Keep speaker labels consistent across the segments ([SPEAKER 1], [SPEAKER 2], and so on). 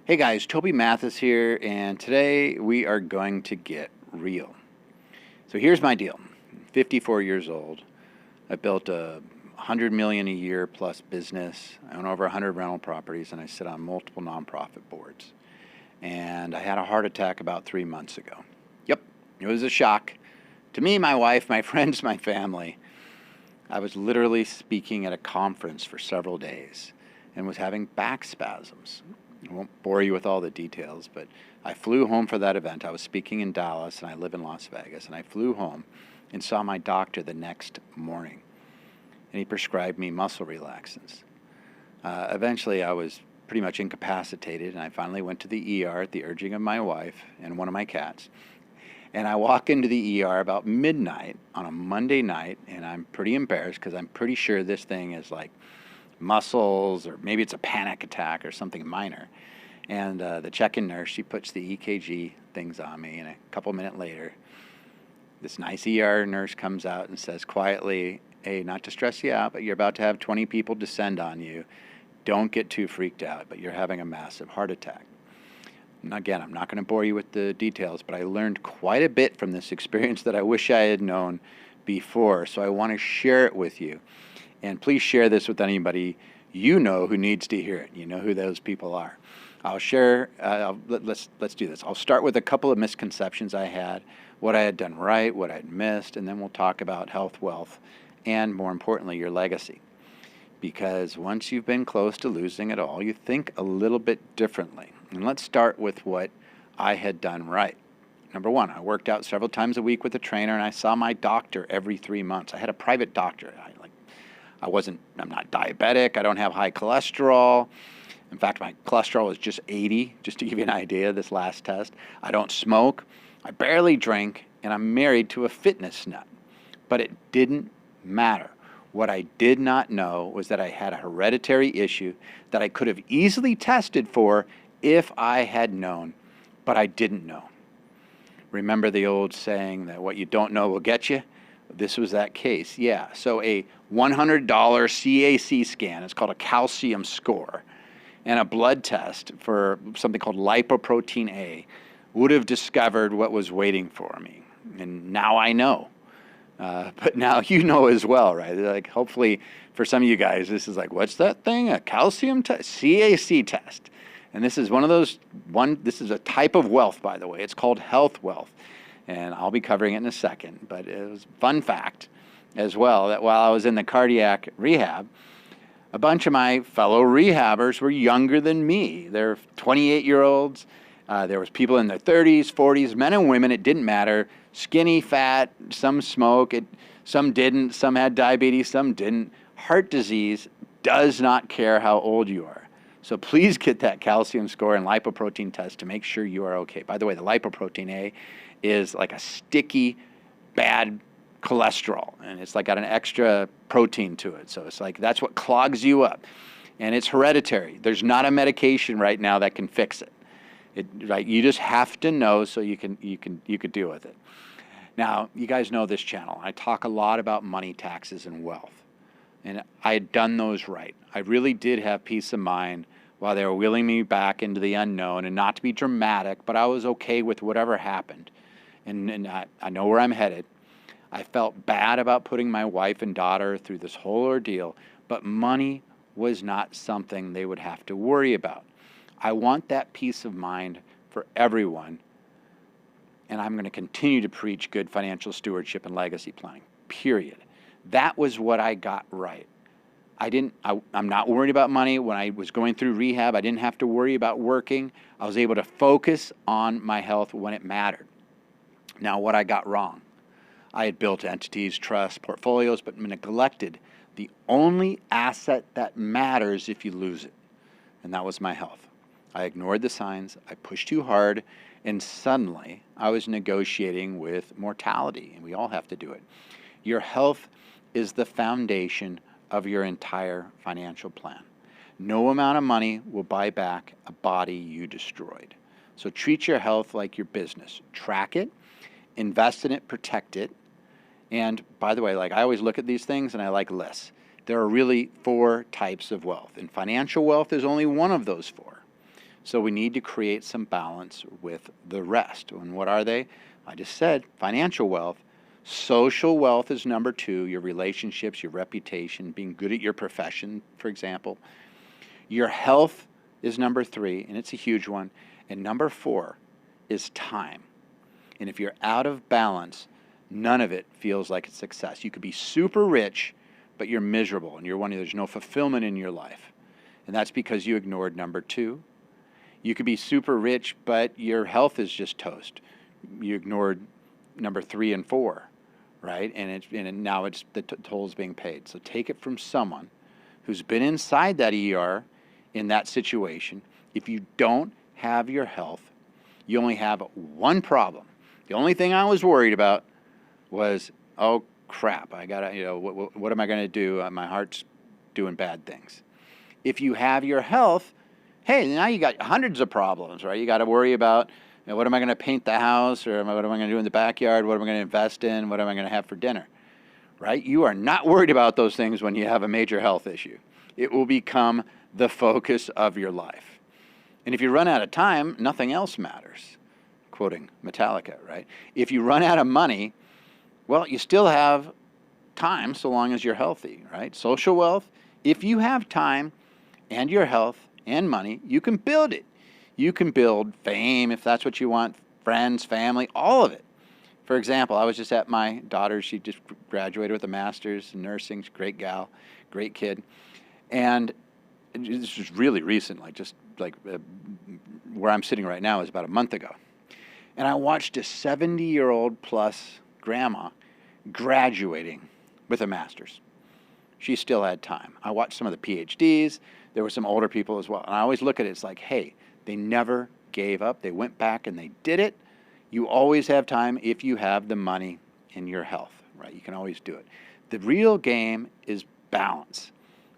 [SPEAKER 1] Hey guys, Toby Mathis here, and today we are going to get real. So here's my deal. 54 years old. I built a 100 million a year plus business. I own over 100 rental properties, and I sit on multiple nonprofit boards. And I had a heart attack about 3 months ago. Yep, it was a shock to me, my wife, my friends, my family. I was literally speaking at a conference for several days and was having back spasms. I won't bore you with all the details, but I flew home for that event. I was speaking in Dallas, and I live in Las Vegas, and I flew home and saw my doctor the next morning, and he prescribed me muscle relaxants. Eventually, I was pretty much incapacitated, and I finally went to the ER at the urging of my wife and one of my cats. And I walk into the ER about midnight on a Monday night, and I'm pretty embarrassed because I'm pretty sure this thing is like muscles, or maybe it's a panic attack or something minor. And the check-in nurse, she puts the EKG things on me, and a couple minutes later, this nice ER nurse comes out and says quietly, "Hey, not to stress you out, but you're about to have 20 people descend on you. Don't get too freaked out, but you're having a massive heart attack." And again, I'm not going to bore you with the details, but I learned quite a bit from this experience that I wish I had known before, so I want to share it with you. And please share this with anybody you know who needs to hear it. You know who those people are. I'll share, let's do this. I'll start with a couple of misconceptions I had, what I had done right, what I'd missed, and then we'll talk about health, wealth, and more importantly, your legacy. Because once you've been close to losing it all, you think a little bit differently. And let's start with what I had done right. Number one, I worked out several times a week with a trainer, and I saw my doctor every 3 months. I had a private doctor. I'm not diabetic. I don't have high cholesterol. In fact, my cholesterol was just 80, just to give you an idea, this last test. I don't smoke. I barely drink, and I'm married to a fitness nut. But it didn't matter. What I did not know was that I had a hereditary issue that I could have easily tested for if I had known, but I didn't know. Remember the old saying that what you don't know will get you? This was that case, yeah. So a $100 CAC scan, it's called a calcium score, and a blood test for something called lipoprotein A would have discovered what was waiting for me. And now I know. But now you know as well, right? Like, hopefully for some of you guys, this is like, what's that thing? A calcium test? CAC test. And this is this is a type of wealth, by the way. It's called health wealth. And I'll be covering it in a second. But it was a fun fact as well that while I was in the cardiac rehab, a bunch of my fellow rehabbers were younger than me. They're 28-year-olds. There was people in their 30s, 40s, men and women. It didn't matter. Skinny, fat, some smoke, some didn't, some had diabetes, some didn't. Heart disease does not care how old you are. So please get that calcium score and lipoprotein test to make sure you are okay. By the way, the lipoprotein A is like a sticky, bad cholesterol, and it's like got an extra protein to it. So it's like that's what clogs you up, and it's hereditary. There's not a medication right now that can fix it. Right? You just have to know so you could deal with it. Now, you guys know this channel. I talk a lot about money, taxes, and wealth, and I had done those right. I really did have peace of mind while they were wheeling me back into the unknown, and not to be dramatic, but I was okay with whatever happened. And I know where I'm headed. I felt bad about putting my wife and daughter through this whole ordeal, but money was not something they would have to worry about. I want that peace of mind for everyone, and I'm going to continue to preach good financial stewardship and legacy planning, period. That was what I got right. I'm not worried about money. When I was going through rehab, I didn't have to worry about working. I was able to focus on my health when it mattered. Now, what I got wrong, I had built entities, trusts, portfolios, but neglected the only asset that matters if you lose it, and that was my health. I ignored the signs, I pushed too hard, and suddenly I was negotiating with mortality, and we all have to do it. Your health is the foundation of your entire financial plan. No amount of money will buy back a body you destroyed. So treat your health like your business. Track it, invest in it, protect it. And by the way, like I always look at these things and I like lists. There are really 4 types of wealth, and financial wealth is only one of those 4. So we need to create some balance with the rest. And what are they? I just said financial wealth. Social wealth is number 2, your relationships, your reputation, being good at your profession, for example. Your health is number 3, and it's a huge one. And number 4 is time. And if you're out of balance, none of it feels like a success. You could be super rich, but you're miserable, and there's no fulfillment in your life. And that's because you ignored number 2. You could be super rich, but your health is just toast. You ignored number 3 and 4, right? And now it's the toll's being paid. So take it from someone who's been inside that ER in that situation. If you don't have your health, you only have one problem. The only thing I was worried about was, oh crap, I gotta, what am I gonna do? My heart's doing bad things. If you have your health, hey, now you got hundreds of problems, right? You got to worry about, what am I going to paint the house, or what am I going to do in the backyard? What am I going to invest in? What am I going to have for dinner, right? You are not worried about those things when you have a major health issue. It will become the focus of your life. And if you run out of time, nothing else matters. Quoting Metallica, right? If you run out of money, well, you still have time so long as you're healthy, right? Social wealth, if you have time and your health and money, you can build it. You can build fame if that's what you want, friends, family, all of it. For example, I was just at my daughter's. She just graduated with a master's in nursing. She's a great gal, great kid. And this was really recent, where I'm sitting right now is about a month ago. And I watched a 70-year-old plus grandma graduating with a master's. She still had time. I watched some of the PhDs. There were some older people as well. And I always look at it, it's like, hey, they never gave up. They went back and they did it. You always have time if you have the money and your health, right? You can always do it. The real game is balance.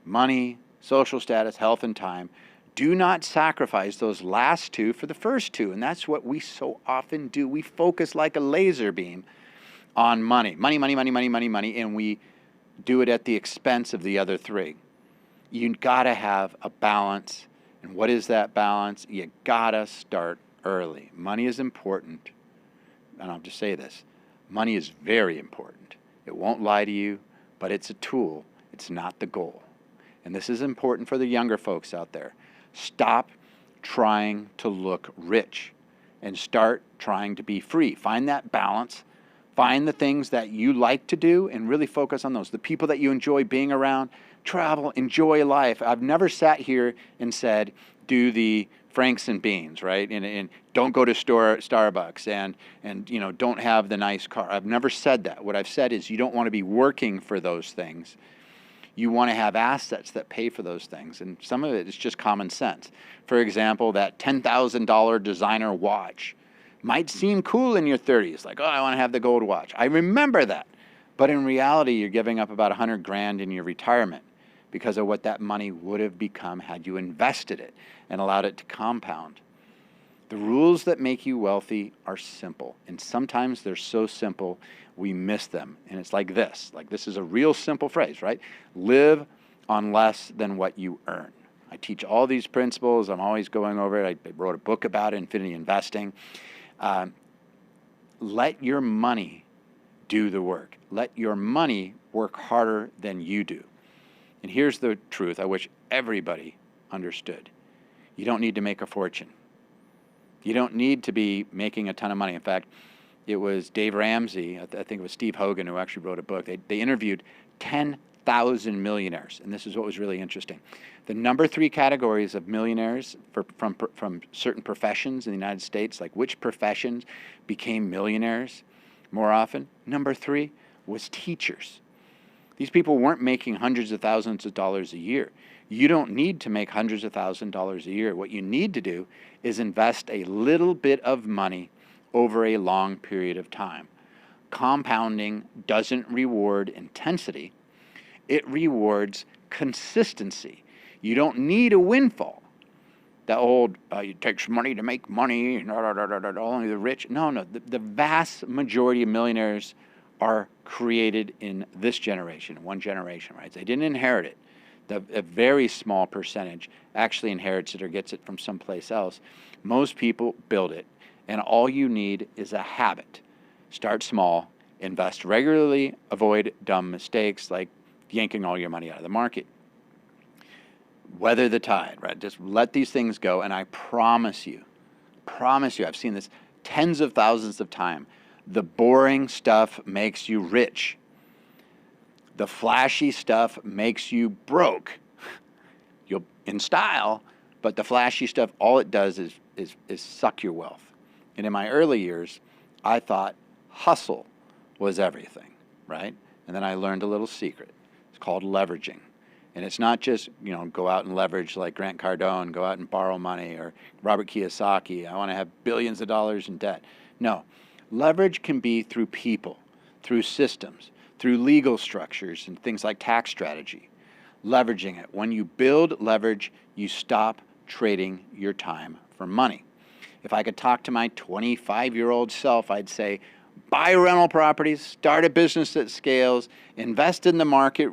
[SPEAKER 1] Money, social status, health, and time. Do not sacrifice those last 2 for the first 2. And that's what we so often do. We focus like a laser beam on money. Money, money, money, money, money, money. And we do it at the expense of the other 3. You gotta have a balance. And what is that balance? You gotta start early. Money is important. And I'll just say this. Money is very important. It won't lie to you, but it's a tool. It's not the goal. And this is important for the younger folks out there. Stop trying to look rich and start trying to be free. Find that balance. Find the things that you like to do and really focus on those. The people that you enjoy being around, travel, enjoy life. I've never sat here and said, do the Franks and beans, right? And don't go to Starbucks and don't have the nice car. I've never said that. What I've said is you don't want to be working for those things. You want to have assets that pay for those things. And some of it is just common sense. For example, that $10,000 designer watch might seem cool in your 30s, like, oh, I want to have the gold watch. I remember that. But in reality, you're giving up about $100,000 in your retirement because of what that money would have become had you invested it and allowed it to compound. The rules that make you wealthy are simple. And sometimes they're so simple, we miss them. And it's like this. Like, this is a real simple phrase, right? Live on less than what you earn. I teach all these principles. I'm always going over it. I wrote a book about it, Infinity Investing. Let your money do the work. Let your money work harder than you do. And here's the truth I wish everybody understood. You don't need to make a fortune. You don't need to be making a ton of money. In fact, it was Dave Ramsey, I think it was Steve Hogan, who actually wrote a book. They interviewed 10,000 millionaires, and this is what was really interesting. The number 3 categories of millionaires from certain professions in the United States, like which professions became millionaires more often, number 3 was teachers. These people weren't making hundreds of thousands of dollars a year. You don't need to make hundreds of thousands of dollars a year. What you need to do is invest a little bit of money over a long period of time. Compounding doesn't reward intensity. It rewards consistency. You don't need a windfall. That old, it takes money to make money, only the rich. No. The vast majority of millionaires are created in this generation, one generation, right? They didn't inherit it. A very small percentage actually inherits it or gets it from someplace else. Most people build it, and all you need is a habit. Start small, invest regularly, avoid dumb mistakes like yanking all your money out of the market. Weather the tide, right? Just let these things go, and I promise you, I've seen this tens of thousands of times. The boring stuff makes you rich. The flashy stuff makes you broke. You'll in style, but the flashy stuff, all it does is suck your wealth. And in my early years, I thought hustle was everything, right? And then I learned a little secret. It's called leveraging. And it's not just, go out and leverage like Grant Cardone, go out and borrow money, or Robert Kiyosaki, I want to have billions of dollars in debt. No, leverage can be through people, through systems, through legal structures and things like tax strategy. Leveraging it. When you build leverage, you stop trading your time for money. If I could talk to my 25-year-old self, I'd say, buy rental properties, start a business that scales, invest in the market,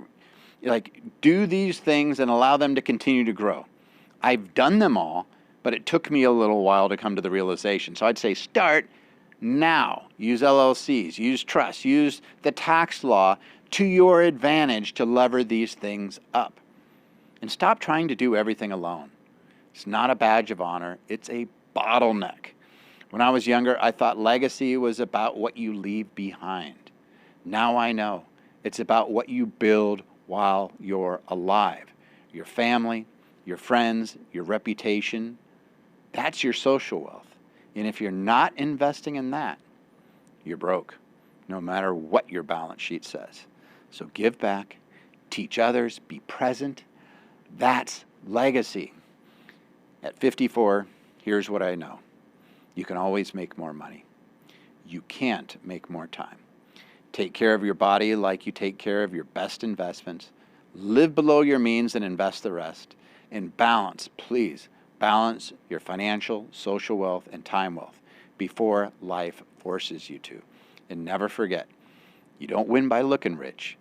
[SPEAKER 1] do these things and allow them to continue to grow. I've done them all, but it took me a little while to come to the realization. So I'd say start now. Use LLCs, use trusts, use the tax law to your advantage to lever these things up. And stop trying to do everything alone. It's not a badge of honor, it's a bottleneck. When I was younger, I thought legacy was about what you leave behind. Now I know it's about what you build while you're alive. Your family, your friends, your reputation, that's your social wealth. And if you're not investing in that, you're broke, no matter what your balance sheet says. So give back, teach others, be present. That's legacy. At 54, here's what I know. You can always make more money. You can't make more time. Take care of your body like you take care of your best investments. Live below your means and invest the rest. And balance, please, balance your financial, social wealth, and time wealth before life forces you to. And never forget, you don't win by looking rich.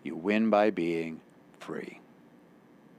[SPEAKER 1] You win by being free.